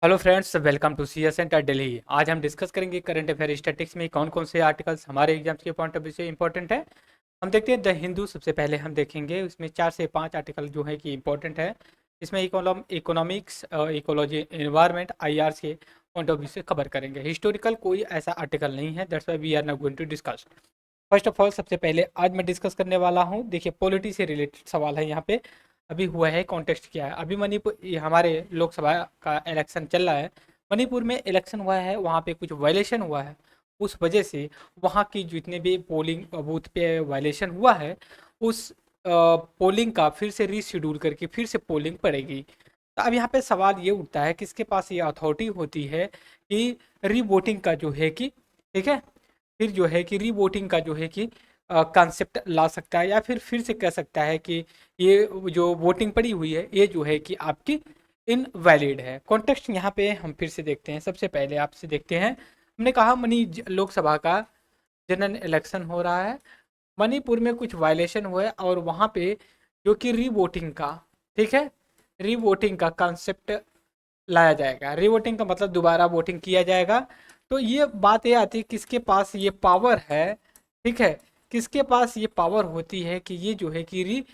Hello friends, welcome to CS centre Delhi. आज हम discuss करेंगे करंट अफेयर स्टैटिक्स में कौन कौन से आर्टिकल्स हमारे एग्जाम्स के पॉइंट ऑफ व्यू से इंपॉर्टेंट है। हम देखते हैं द हिंदू। सबसे पहले हम देखेंगे उसमें 4 से 5 आर्टिकल जो है कि इंपॉर्टेंट है। इसमें इकोनॉमिक्स, इकोलॉजी, एनवायरनमेंट, आईआर के पॉइंट ऑफ व्यू से कवर करेंगे। हिस्टोरिकल कोई ऐसा आर्टिकल नहीं है, that's why we are not going to discuss. First of all, सबसे पहले आज मैं डिस्कस करने वाला हूँ, देखिए पॉलिटी से रिलेटेड सवाल है यहाँ पे। अभी हुआ है, कॉन्टेक्स्ट क्या है। अभी मणिपुर, ये हमारे लोकसभा का इलेक्शन चल रहा है। मणिपुर में इलेक्शन हुआ है, वहाँ पे कुछ वायलेशन हुआ है। उस वजह से वहाँ की जितने भी पोलिंग बूथ पे वायलेशन हुआ है, उस पोलिंग का फिर से रीशेड्यूल करके फिर से पोलिंग पड़ेगी। तो अब यहाँ पे सवाल ये उठता है, किसके पास ये अथॉरिटी होती है कि रीवोटिंग का जो है कि, ठीक है, फिर जो है कि रीवोटिंग का जो है कि कॉन्सेप्ट ला सकता है, या फिर से कह सकता है कि ये जो वोटिंग पड़ी हुई है ये जो है कि आपकी इनवैलिड है। कॉन्टेक्स्ट यहाँ पे हम फिर से देखते हैं। सबसे पहले आपसे देखते हैं, हमने कहा लोकसभा का जनरल इलेक्शन हो रहा है। मणिपुर में कुछ वायलेशन हुआ है और वहाँ पे जो कि रीवोटिंग का, ठीक है, रीवोटिंग का कॉन्सेप्ट लाया जाएगा। रीवोटिंग का मतलब दोबारा वोटिंग किया जाएगा। तो ये बात ये आती है, किसके पास ये पावर है, ठीक है, किसके पास ये पावर होती है कि ये जो है कि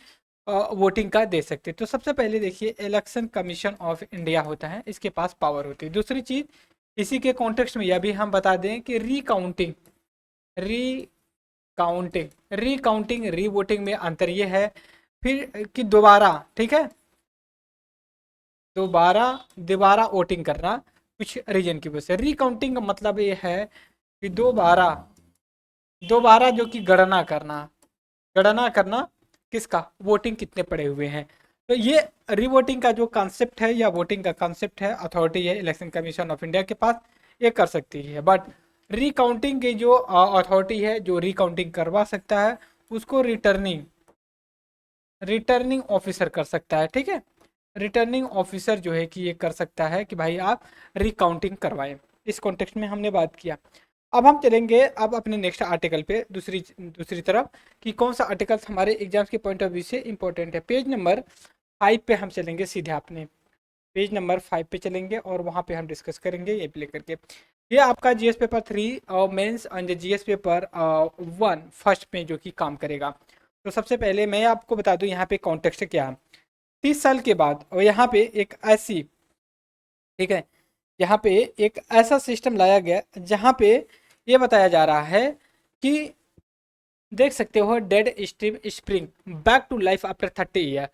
वोटिंग का दे सकते। तो सबसे पहले देखिए, इलेक्शन कमीशन ऑफ इंडिया होता है, इसके पास पावर होती है। दूसरी चीज, इसी के कॉन्टेक्स्ट में यह भी हम बता दें कि री काउंटिंग री वोटिंग में अंतर ये है फिर कि दोबारा, ठीक है, दोबारा दोबारा वोटिंग करना कुछ रीजन की वजह से। रिकाउंटिंग का मतलब ये है कि दोबारा दोबारा जो कि गणना करना किसका, वोटिंग कितने पड़े हुए हैं। तो ये रीवोटिंग का जो कॉन्सेप्ट है या वोटिंग का कॉन्सेप्ट है, अथॉरिटी है इलेक्शन कमीशन ऑफ इंडिया के पास, ये कर सकती है। बट रिकाउंटिंग की जो अथॉरिटी है, जो रिकाउंटिंग करवा सकता है, उसको रिटर्निंग रिटर्निंग ऑफिसर कर सकता है, ठीक है। रिटर्निंग ऑफिसर जो है कि ये कर सकता है कि भाई आप रिकाउंटिंग करवाएं। इस कॉन्टेक्स्ट में हमने बात किया। अब हम चलेंगे अब अपने नेक्स्ट आर्टिकल पे, दूसरी दूसरी तरफ, कि कौन सा आर्टिकल हमारे एग्जाम्स के पॉइंट ऑफ व्यू से इंपॉर्टेंट है। पेज नंबर 5 पे हम चलेंगे, सीधे अपने पेज नंबर 5 पे चलेंगे और वहाँ पे हम डिस्कस करेंगे ये प्ले करके। ये आपका जीएस पेपर 3 और mains and GS paper 1 first में जो कि काम करेगा। तो सबसे पहले मैं आपको बता दूं यहाँ पे कॉन्टेक्स्ट क्या है। 30 साल के बाद, और यहाँ पे एक ऐसी, ठीक है, यहाँ पे एक ऐसा सिस्टम लाया गया जहाँ पे ये बताया जा रहा है कि देख सकते हो, dead stream spring back to life after 30 year.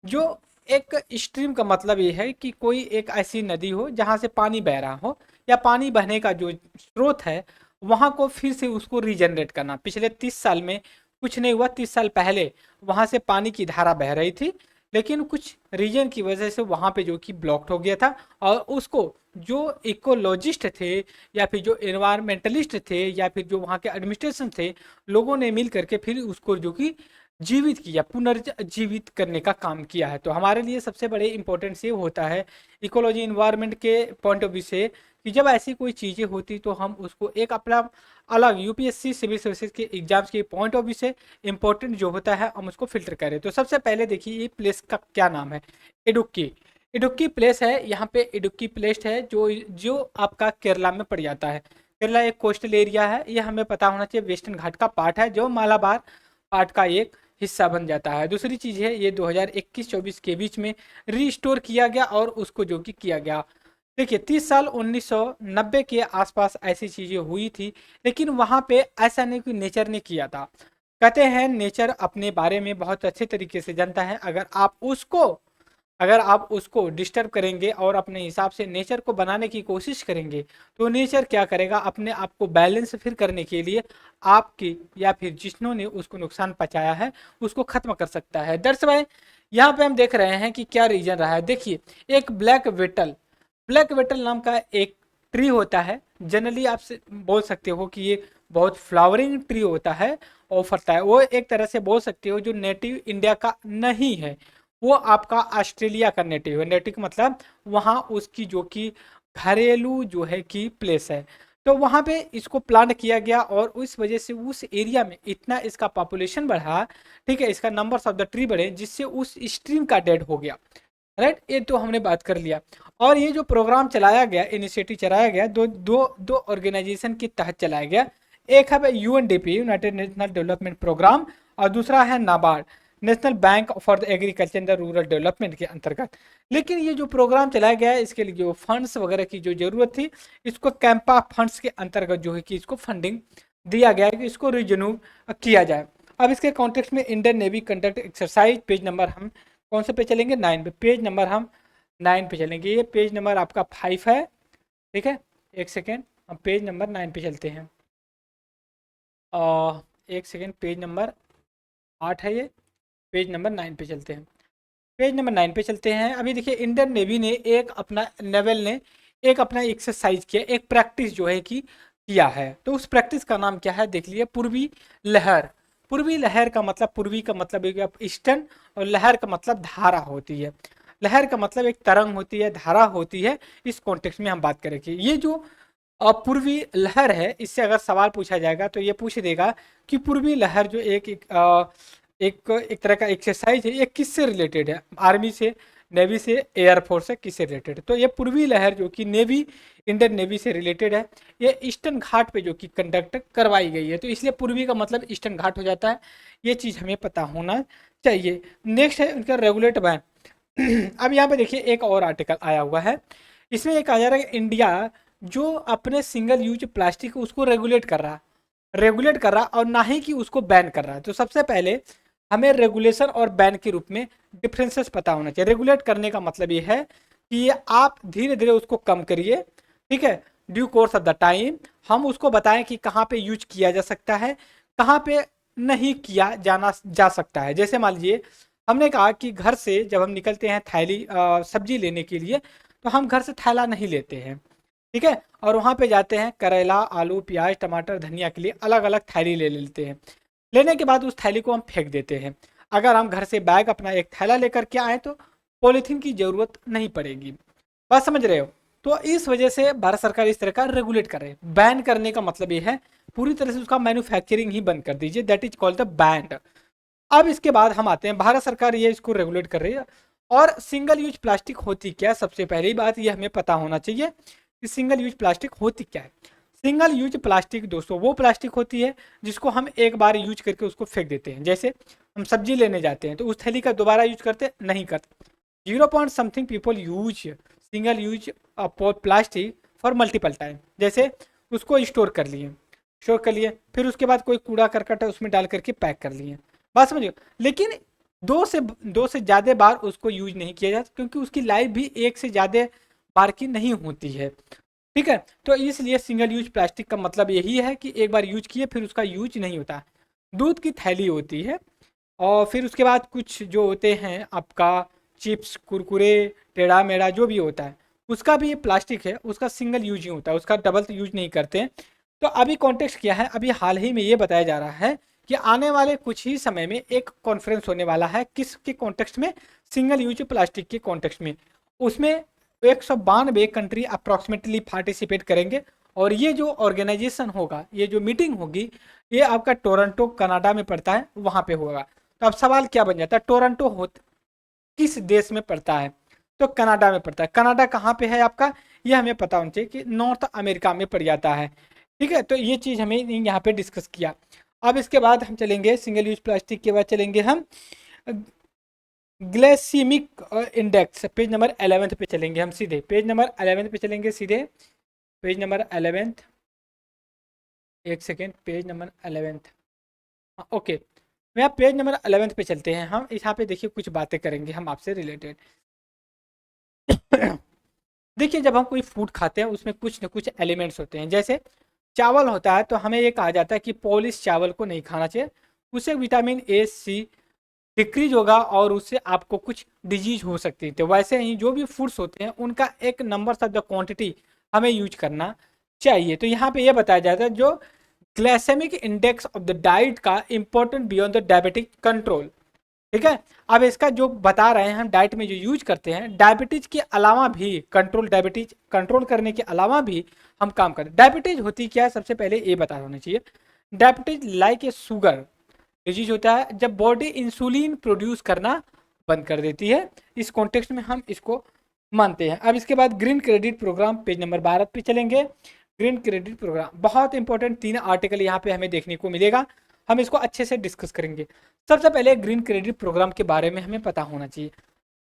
जो एक स्ट्रीम का मतलब ये है कि कोई एक ऐसी नदी हो जहाँ से पानी बह रहा हो, या पानी बहने का जो स्रोत है वहाँ को फिर से उसको रीजनरेट करना। पिछले 30 साल में कुछ नहीं हुआ। 30 साल पहले वहाँ से पानी की धारा बह रही थी, लेकिन कुछ रीजन की वजह से वहाँ पे जो कि ब्लॉक्ड हो गया था, और उसको जो इकोलॉजिस्ट थे, या फिर जो एनवायरमेंटलिस्ट थे, या फिर जो वहाँ के एडमिनिस्ट्रेशन थे, लोगों ने मिल करके फिर उसको जो कि जीवित किया, पुनर्जीवित करने का काम किया है। तो हमारे लिए सबसे बड़े इंपॉर्टेंस ये होता है इकोलॉजी इन्वायरमेंट के पॉइंट ऑफ व्यू से, कि जब ऐसी कोई चीज़ें होती तो हम उसको एक अपना अलग यूपीएससी सिविल सर्विसेज के एग्जाम्स के पॉइंट ऑफ व्यू से इंपॉर्टेंट जो होता है हम उसको फिल्टर करें। तो सबसे पहले देखिए, ये प्लेस का क्या नाम है, इडुक्की। इडुक्की प्लेस है, यहाँ पे इडुक्की प्लेस है जो जो आपका केरला में पड़ जाता है। केरला एक कोस्टल एरिया है, ये हमें पता होना चाहिए, वेस्टर्न घाट का पार्ट है जो मालाबार पार्ट का एक हिस्सा बन जाता है। दूसरी चीज़ है, ये 2021-24 के बीच में रीस्टोर किया गया और उसको जो कि किया गया। देखिए 30 साल 1990 के आसपास ऐसी चीज़ें हुई थी, लेकिन वहाँ पे ऐसा नहीं कि नेचर ने किया था। कहते हैं नेचर अपने बारे में बहुत अच्छे तरीके से जानता है। अगर आप उसको डिस्टर्ब करेंगे और अपने हिसाब से नेचर को बनाने की कोशिश करेंगे, तो नेचर क्या करेगा, अपने आप को बैलेंस फिर करने के लिए आपकी या फिर जिन्होंने उसको नुकसान पहुंचाया है उसको खत्म कर सकता है। दैट्स व्हाई यहाँ पे हम देख रहे हैं कि क्या रीजन रहा है। देखिए, एक ब्लैक वेटल नाम का एक ट्री होता है। जनरली आप बोल सकते हो कि ये बहुत फ्लावरिंग ट्री होता है और फलता है। वो एक तरह से बोल सकते हो जो नेटिव इंडिया का नहीं है, वो आपका ऑस्ट्रेलिया का नेटिव है। नेटिव मतलब वहाँ उसकी जो कि घरेलू जो है कि प्लेस है। तो वहाँ पे इसको प्लांट किया गया और उस वजह से उस एरिया में इतना इसका पॉपुलेशन बढ़ा, ठीक है, इसका नंबर्स ऑफ द ट्री बढ़े, जिससे उस स्ट्रीम का डेड हो गया। राइट। ये तो हमने बात कर लिया। और ये जो प्रोग्राम चलाया गया, इनिशिएटिव चलाया गया, दो दो दो ऑर्गेनाइजेशन के तहत चलाया गया। एक है UNDP, united national development programme, और दूसरा है NABARD, national bank for the agriculture and rural development के अंतर्गत। लेकिन ये जो प्रोग्राम चलाया गया है, इसके लिए जो फंड्स वगैरह की जो जरूरत थी, इसको कैंपा फंड्स के अंतर्गत जो है कि इसको फंडिंग दिया गया है कि इसको रिन्यू किया जाए। अब इसके कॉन्टेक्स्ट में Indian navy conduct exercise, page number हम कौन से पे चलेंगे, 9 पे। पेज नंबर हम 9 पे चलेंगे। ये पेज नंबर आपका 5 है, ठीक है। एक सेकेंड, हम पेज नंबर 9 पे चलते हैं। एक सेकेंड, पेज नंबर 8 है ये, पेज नंबर 9 पे चलते हैं। पेज नंबर 9 पे चलते हैं। अभी देखिए, इंडियन नेवी ने एक अपना, नेवल ने एक अपना एक्सरसाइज किया, एक प्रैक्टिस जो है कि किया है। तो उस प्रैक्टिस का नाम क्या है, देख लिए, पूर्वी लहर। पूर्वी लहर का मतलब, पूर्वी का मतलब है ईस्टर्न, और लहर का मतलब धारा होती है। लहर का मतलब एक तरंग होती है, धारा होती है। इस कॉन्टेक्स्ट में हम बात करेंगे। ये जो पूर्वी लहर है, इससे अगर सवाल पूछा जाएगा तो ये पूछ देगा कि पूर्वी लहर जो एक तरह का एक्सरसाइज है, ये किससे रिलेटेड है, आर्मी से, नेवी से, एयरफोर्स से, किससे रिलेटेड है। तो ये पूर्वी लहर जो कि नेवी, इंडियन नेवी से रिलेटेड है, ये ईस्टर्न घाट पे जो कि कंडक्ट करवाई गई है। तो इसलिए पूर्वी का मतलब ईस्टर्न घाट हो जाता है। ये चीज़ हमें पता होना चाहिए। नेक्स्ट है उनका रेगुलेट बैन। अब यहाँ पे देखिए, एक और आर्टिकल आया हुआ है। इसमें एक आ जा रहा है कि इंडिया जो अपने सिंगल यूज प्लास्टिक उसको रेगुलेट कर रहा और ना ही कि उसको बैन कर रहा है। तो सबसे पहले हमें रेगुलेशन और बैन के रूप में डिफरेंसेस पता होना चाहिए। रेगुलेट करने का मतलब ये है कि ये आप धीरे धीरे उसको कम करिए, ठीक है, due course of the time. हम उसको बताएं कि कहाँ पे यूज किया जा सकता है, कहाँ पे नहीं किया जाना जा सकता है। जैसे मान लीजिए, हमने कहा कि घर से जब हम निकलते हैं थैली सब्जी लेने के लिए, तो हम घर से थैला नहीं लेते हैं, ठीक है, और वहाँ पे जाते हैं, करेला, आलू, प्याज, टमाटर, धनिया के लिए अलग अलग थैली ले लेते हैं। लेने के बाद उस थैली को हम फेंक देते हैं। अगर हम घर से बैग अपना एक थैला लेकर के आए तो पॉलीथीन की जरूरत नहीं पड़ेगी। बात समझ रहे हो। तो इस वजह से भारत सरकार इस तरह का रेगुलेट कर रहे हैं। बैन करने का मतलब ये है पूरी तरह से उसका मैन्युफैक्चरिंग ही बंद कर दीजिए, that is called the band. अब इसके बाद हम आते हैं, भारत सरकार ये इसको रेगुलेट कर रही है। और सिंगल यूज प्लास्टिक होती क्या, सबसे पहली बात ये हमें पता होना चाहिए कि सिंगल यूज प्लास्टिक होती क्या है। सिंगल यूज प्लास्टिक दोस्तों वो प्लास्टिक होती है जिसको हम एक बार यूज करके उसको फेंक देते हैं। जैसे हम सब्जी लेने जाते हैं तो उस थैली का दोबारा यूज करते नहीं करते। 0 point something people use single use plastic for multiple time. जैसे उसको स्टोर कर लिए, फिर उसके बाद कोई कूड़ा करकट है उसमें डाल करके पैक कर लिए। बात समझिए। लेकिन दो से ज़्यादा बार उसको यूज नहीं किया जाता, क्योंकि उसकी लाइफ भी एक से ज़्यादा बार की नहीं होती है, ठीक है। तो इसलिए सिंगल यूज प्लास्टिक का मतलब यही है कि एक बार यूज किए फिर उसका यूज नहीं होता। दूध की थैली होती है, और फिर उसके बाद कुछ जो होते हैं आपका चिप्स, कुरकुरे, टेढ़ा मेढ़ा जो भी होता है, उसका भी ये प्लास्टिक है, उसका सिंगल यूज ही होता है, उसका डबल यूज नहीं करते हैं। तो अभी कॉन्टेक्स्ट क्या है, अभी हाल ही में ये बताया जा रहा है कि आने वाले कुछ ही समय में एक कॉन्फ्रेंस होने वाला है, किसके कॉन्टेक्स्ट में, सिंगल यूज प्लास्टिक के कॉन्टेक्स्ट में। उसमें 192 कंट्री अप्रॉक्सीमेटली पार्टिसिपेट करेंगे। और ये जो ऑर्गेनाइजेशन होगा, ये जो मीटिंग होगी, ये आपका टोरंटो कनाडा में पड़ता है, वहाँ पे होगा। तो अब सवाल क्या बन जाता है, टोरंटो किस देश में पड़ता है, तो कनाडा में पड़ता है। कनाडा कहाँ पे है आपका, ये हमें पता होना चाहिए कि नॉर्थ अमेरिका में पड़ जाता है, ठीक है। तो ये चीज़ हमें यहाँ पे डिस्कस किया। अब इसके बाद हम चलेंगे सिंगल यूज प्लास्टिक के बाद चलेंगे हम ग्लाइसेमिक इंडेक्स, पेज नंबर 11 पे चलेंगे हम सीधे, पेज नंबर 11 पे चलेंगे सीधे, पेज नंबर 11। एक सेकेंड, पेज नंबर 11, हाँ ओके। मैं पेज नंबर 11 पे चलते हैं हम। यहाँ पे देखिए कुछ बातें करेंगे हम आपसे रिलेटेड। देखिए, जब हम कोई फूड खाते हैं उसमें कुछ न कुछ एलिमेंट्स होते हैं। जैसे चावल होता है तो हमें ये कहा जाता है कि पॉलिश चावल को नहीं खाना चाहिए, उससे विटामिन ए सी डिक्रीज होगा और उससे आपको कुछ डिजीज हो सकती है। तो वैसे ही जो भी फूड्स होते हैं उनका एक नंबर ऑफ द क्वांटिटी हमें यूज करना चाहिए। तो यहाँ पे ये बताया जाता है जो glycemic index of the diet का important beyond the diabetic control, ठीक है। अब इसका जो बता रहे हैं हम, डाइट में जो यूज करते हैं, डायबिटीज के अलावा भी डायबिटीज कंट्रोल करने के अलावा भी हम काम करते हैं। डायबिटीज होती क्या है, सबसे पहले ये बता होना चाहिए। Diabetes like a sugar disease होता है जब बॉडी इंसुलिन प्रोड्यूस करना बंद कर देती है। इस कॉन्टेक्स्ट में हम इसको मानते हैं। अब इसके बाद green credit programme, page number 12 पे चलेंगे। ग्रीन क्रेडिट प्रोग्राम बहुत इंपॉर्टेंट 3 आर्टिकल यहाँ पे हमें देखने को मिलेगा, हम इसको अच्छे से डिस्कस करेंगे। सबसे पहले ग्रीन क्रेडिट प्रोग्राम के बारे में हमें पता होना चाहिए।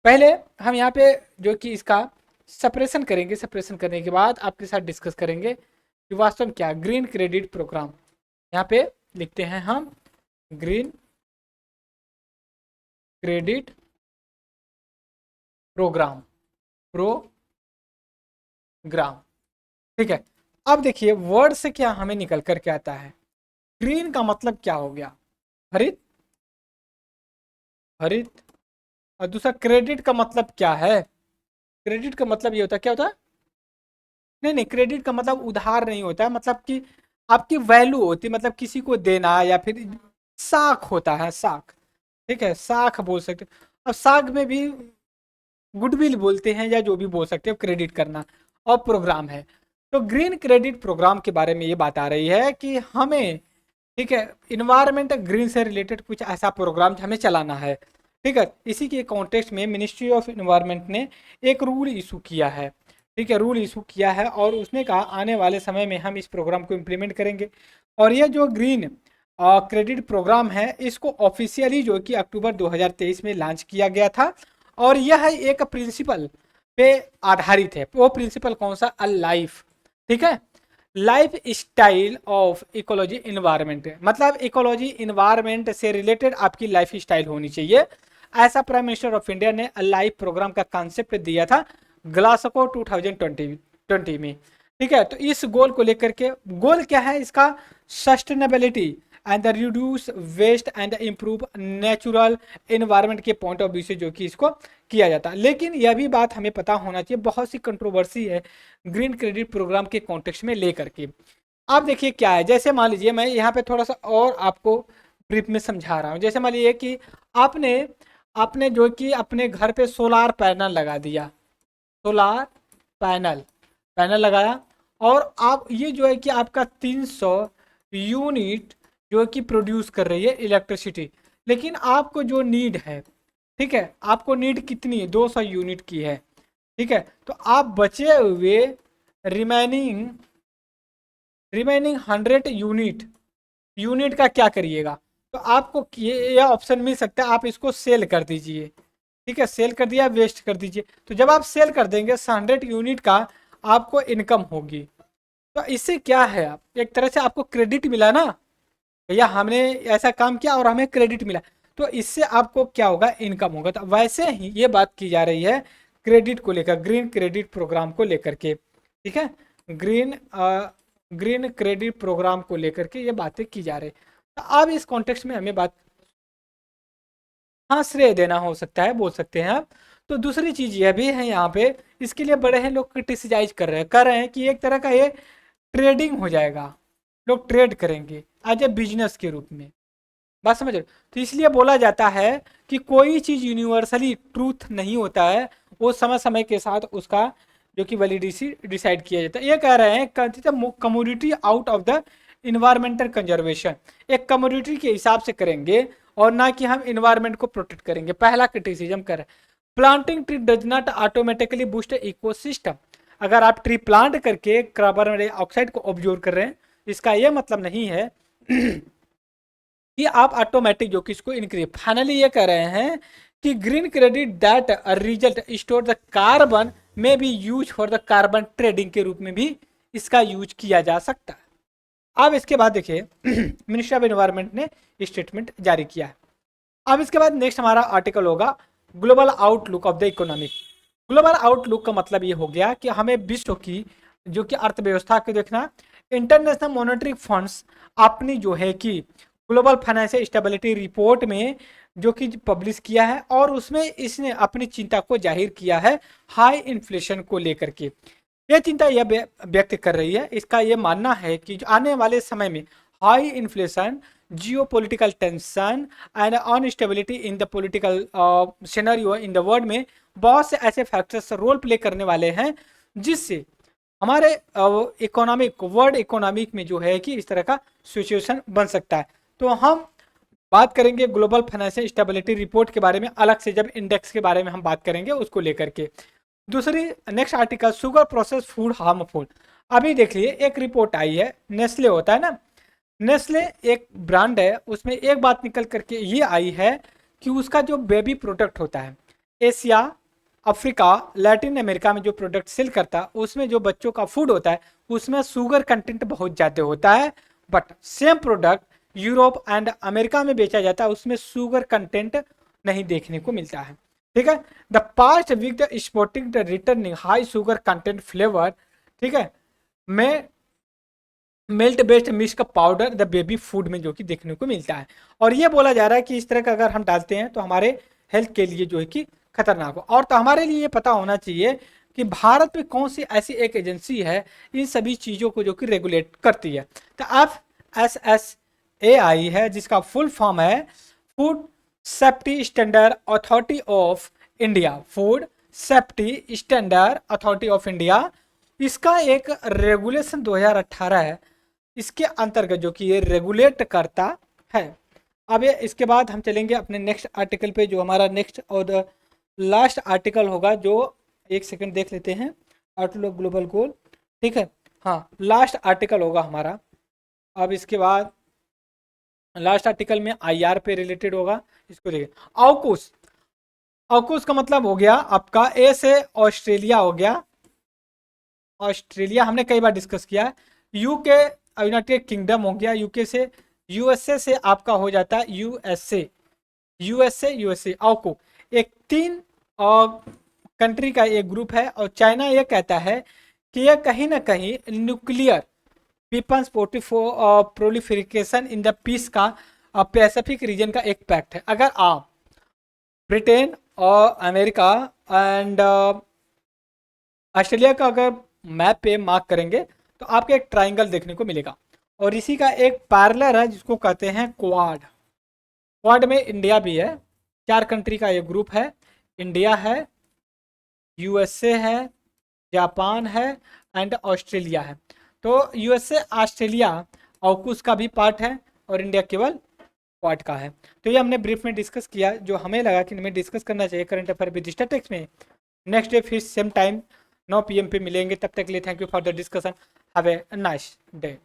पहले हम यहाँ पे जो कि इसका सेपरेशन करेंगे, सेपरेशन करने के बाद आपके साथ डिस्कस करेंगे कि वास्तव में क्या ग्रीन क्रेडिट प्रोग्राम। यहाँ पे लिखते हैं हम ग्रीन क्रेडिट प्रोग्राम, ठीक है। अब देखिए वर्ड से क्या हमें निकल कर के आता है। ग्रीन का मतलब क्या हो गया, हरित, हरित। और दूसरा क्रेडिट का मतलब क्या है, क्रेडिट का मतलब ये होता है, क्या होता है, नहीं नहीं, क्रेडिट का मतलब उधार नहीं होता है, मतलब कि आपकी वैल्यू होती है, मतलब किसी को देना, या फिर साख होता है, साख, ठीक है, साख बोल सकते हो। अब साख में भी गुडविल बोलते हैं, या जो भी बोल सकते हो, क्रेडिट करना। और प्रोग्राम है, तो ग्रीन क्रेडिट प्रोग्राम के बारे में ये बात आ रही है कि हमें, ठीक है, इन्वायरमेंट ग्रीन से रिलेटेड कुछ ऐसा प्रोग्राम हमें चलाना है, ठीक है। इसी के कॉन्टेक्स्ट में मिनिस्ट्री ऑफ इन्वायरमेंट ने एक रूल इशू किया है, ठीक है, रूल इशू किया है, और उसने कहा आने वाले समय में हम इस प्रोग्राम को इम्प्लीमेंट करेंगे। और ये जो ग्रीन क्रेडिट प्रोग्राम है, इसको ऑफिशियली जो कि अक्टूबर 2023 में लॉन्च किया गया था। और यह एक प्रिंसिपल पे आधारित है। वो प्रिंसिपल कौन सा, अ लाइफ, ठीक है, life style of ecology environment, मतलब इकोलॉजी इन्वायरमेंट से रिलेटेड आपकी लाइफ स्टाइल होनी चाहिए। ऐसा प्राइम मिनिस्टर ऑफ इंडिया ने लाइफ प्रोग्राम का कॉन्सेप्ट दिया था ग्लासगो 2020 में, ठीक है। तो इस गोल को लेकर के, गोल क्या है इसका, sustainability and the reduce waste and improve natural environment के पॉइंट ऑफ व्यू से जो कि इसको किया जाता है। लेकिन यह भी बात हमें पता होना चाहिए, बहुत सी कंट्रोवर्सी है ग्रीन क्रेडिट प्रोग्राम के कॉन्टेक्स्ट में लेकर के। आप देखिए क्या है, जैसे मान लीजिए मैं यहाँ पे थोड़ा सा और आपको ब्रीफ में समझा रहा हूँ। जैसे मान लीजिए कि आपने आपने जो कि अपने घर पे सोलार पैनल लगा दिया, सोलार पैनल पैनल लगाया, और आप ये जो है कि आपका 300 यूनिट जो कि प्रोड्यूस कर रही है इलेक्ट्रिसिटी। लेकिन आपको जो नीड है, ठीक है, आपको नीड कितनी है, 200 यूनिट की है, ठीक है। तो आप बचे हुए रिमेनिंग 100 यूनिट का क्या करिएगा, तो आपको ये ऑप्शन मिल सकता है, आप इसको सेल कर दीजिए, ठीक है, सेल कर दिया, वेस्ट कर दीजिए। तो जब आप सेल कर देंगे 100 यूनिट का आपको इनकम होगी। तो इससे क्या है, आप एक तरह से आपको क्रेडिट मिला ना, भैया हमने ऐसा काम किया और हमें क्रेडिट मिला, तो इससे आपको क्या होगा, इनकम होगा। तो वैसे ही ये बात की जा रही है क्रेडिट को लेकर, ग्रीन क्रेडिट प्रोग्राम को लेकर के, ठीक है, ग्रीन क्रेडिट प्रोग्राम को लेकर के ये बातें की जा रही। तो अब इस कॉन्टेक्स्ट में हमें बात, हाँ, श्रेय देना हो सकता है, बोल सकते हैं आप। तो दूसरी चीज यह भी है यहाँ पे, इसके लिए बड़े हैं लोग क्रिटिसाइज कर रहे हैं कि एक तरह का ये ट्रेडिंग हो जाएगा, लोग ट्रेड करेंगे एज ए बिजनेस के रूप में, बात समझ रहे हो? तो इसलिए बोला जाता है कि कोई चीज यूनिवर्सली ट्रूथ नहीं होता है, वो समय समय के साथ उसका जो कि वैलिडिटी डिसाइड किया जाता है। ये कह रहे हैं community out of the environmental conservation, एक कम्युनिटी के हिसाब से करेंगे और ना कि हम इन्वायरमेंट को प्रोटेक्ट करेंगे। पहला क्रिटिसिज्म कर रहे हैं, planting tree does not automatically boost ecosystem. अगर आप ट्री प्लांट करके कार्बन डाइऑक्साइड को ऑब्जर्व कर रहे हैं, इसका यह मतलब नहीं है कि आप ऑटोमेटिक जो कि इसको इंक्रीज। फाइनली ये कह रहे हैं कि green credit that result store the carbon में भी use for the carbon trading के रूप में भी इसका यूज किया जा सकता है। अब इसके बाद देखिए मिनिस्ट्री ऑफ एनवायरनमेंट ने स्टेटमेंट जारी किया है। अब इसके बाद नेक्स्ट हमारा आर्टिकल होगा global outlook of the economic. Global outlook का मतलब ये हो गया कि हमें विश्व की जो कि अर्थव्यवस्था को देखना। इंटरनेशनल मॉनेटरी फंड्स अपनी जो है कि ग्लोबल फाइनेंशियल स्टेबिलिटी रिपोर्ट में जो कि पब्लिश किया है, और उसमें इसने अपनी चिंता को जाहिर किया है हाई इन्फ्लेशन को लेकर के। यह चिंता यह व्यक्त कर रही है, इसका यह मानना है कि आने वाले समय में high inflation, geopolitical tension and unstability in the political scenario in the world में बहुत से ऐसे फैक्टर्स रोल प्ले करने वाले हैं, जिससे हमारे इकोनॉमिक वर्ल्ड इकोनॉमिक में जो है कि इस तरह का सिचुएशन बन सकता है। तो हम बात करेंगे ग्लोबल फाइनेंशियल स्टेबिलिटी रिपोर्ट के बारे में अलग से, जब इंडेक्स के बारे में हम बात करेंगे उसको लेकर के। दूसरी next article, sugar process food harmful. अभी देख लिए एक रिपोर्ट आई है, नेस्ले होता है ना, नेस्ले एक ब्रांड है, उसमें एक बात निकल करके ये आई है कि उसका जो बेबी प्रोडक्ट होता है, एशिया, अफ्रीका, लैटिन अमेरिका में जो प्रोडक्ट सेल करता है उसमें जो बच्चों का फूड होता है उसमें शुगर कंटेंट बहुत ज़्यादा होता है, but same product Europe and America में बेचा जाता है उसमें शुगर कंटेंट नहीं देखने को मिलता है। ठीक है, the past week the sporting the returning high sugar content flavour, ठीक है, में malt based milk powder the baby food में जो कि देखने को मिलता है। और ये बोला जा रहा है कि इस तरह का अगर हम डालते हैं तो हमारे हेल्थ के लिए जो है कि खतरनाक हो। और तो हमारे लिए ये पता होना चाहिए कि भारत में कौन सी ऐसी एक एजेंसी है इन सभी चीज़ों को जो कि रेगुलेट करती है। तो FSSAI है, जिसका फुल फॉर्म है food safety standard authority of India, food safety standard authority of India. इसका एक रेगुलेशन 2018 है, इसके अंतर्गत जो कि ये रेगुलेट करता है। अब ये इसके बाद हम चलेंगे अपने नेक्स्ट आर्टिकल पे, जो हमारा नेक्स्ट और लास्ट आर्टिकल होगा, जो एक सेकंड देख लेते हैं, आउटलुक ग्लोबल गोल, ठीक है, हाँ लास्ट आर्टिकल होगा हमारा। अब इसके बाद लास्ट आर्टिकल में IR पे रिलेटेड होगा, इसको देखिए। ऑकुस, ऑकुस का मतलब हो गया आपका ए से ऑस्ट्रेलिया हो गया, ऑस्ट्रेलिया हमने कई बार डिस्कस किया है। यूके यूनाइटेड किंगडम हो गया, यूके से यूएसए से आपका हो जाता है यूएसए, यूएसए ऑको, एक 3 कंट्री का एक ग्रुप है। और चाइना ये कहता है कि यह कहीं ना कहीं nuclear weapons proliferation in the peace का पैसिफिक रीजन का एक पैक्ट है। अगर आप ब्रिटेन और अमेरिका एंड ऑस्ट्रेलिया का अगर मैप पे मार्क करेंगे तो आपको एक ट्राइंगल देखने को मिलेगा, और इसी का एक पैरेलल है जिसको कहते हैं क्वाड। क्वाड में इंडिया भी है, 4 कंट्री का एक ग्रुप है, इंडिया है, यूएसए है, जापान है एंड ऑस्ट्रेलिया है। तो यूएसए ऑस्ट्रेलिया ऑकुस का भी पार्ट है और इंडिया केवल क्वाड का है। तो ये हमने ब्रीफ में डिस्कस किया, जो हमें लगा कि हमें डिस्कस करना चाहिए करंट अफेयर विद स्टैटिस्टिक्स में। नेक्स्ट डे फिर सेम टाइम 9 PM पे मिलेंगे, तब तक के लिए thank you for the discussion, have a nice day.